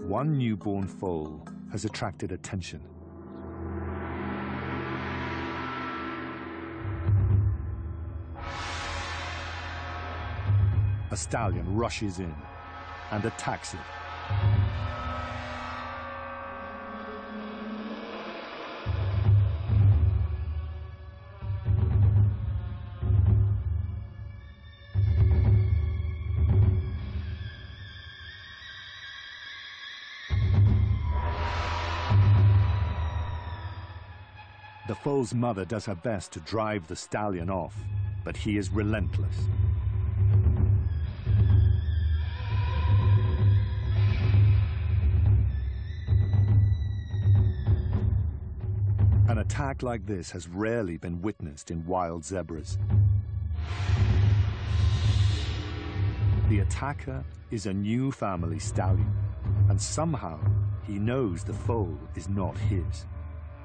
one newborn foal has attracted attention. A stallion rushes in and attacks it. The foal's mother does her best to drive the stallion off, but he is relentless. An attack like this has rarely been witnessed in wild zebras. The attacker is a new family stallion, and somehow he knows the foal is not his.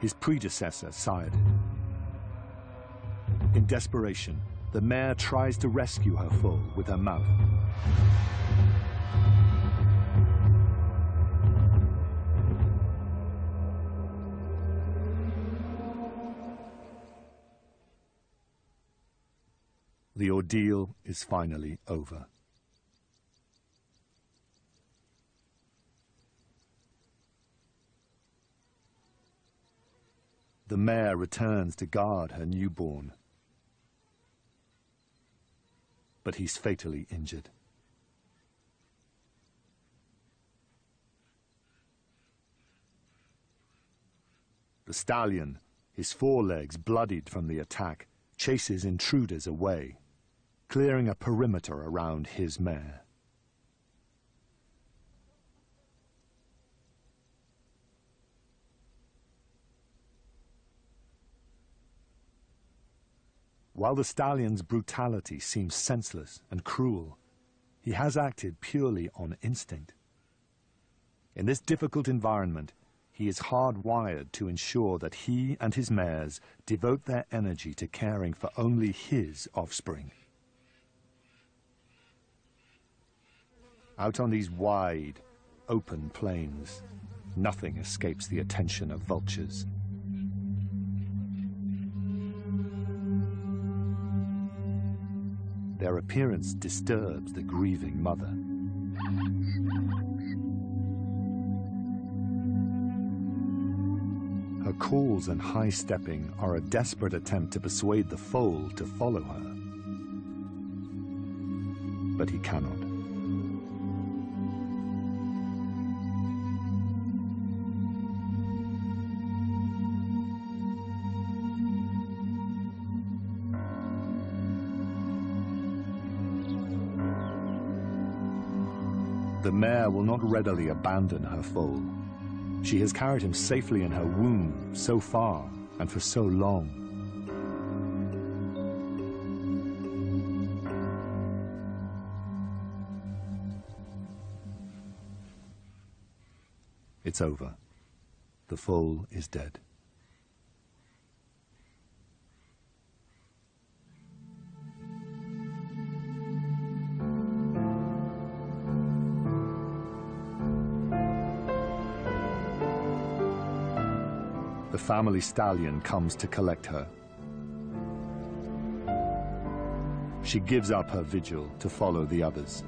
His predecessor sired it. In desperation, the mare tries to rescue her foal with her mouth. The ordeal is finally over. The mare returns to guard her newborn, but he's fatally injured. The stallion, his forelegs bloodied from the attack, chases intruders away, clearing a perimeter around his mare. While the stallion's brutality seems senseless and cruel, he has acted purely on instinct. In this difficult environment, he is hardwired to ensure that he and his mares devote their energy to caring for only his offspring. Out on these wide, open plains, nothing escapes the attention of vultures. Their appearance disturbs the grieving mother. Her calls and high-stepping are a desperate attempt to persuade the foal to follow her. But he cannot. The mare will not readily abandon her foal. She has carried him safely in her womb so far and for so long. It's over. The foal is dead. The family stallion comes to collect her. She gives up her vigil to follow the others.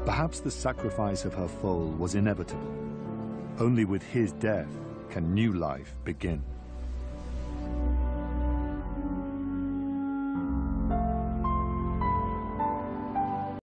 Perhaps the sacrifice of her foal was inevitable. Only with his death can new life begin.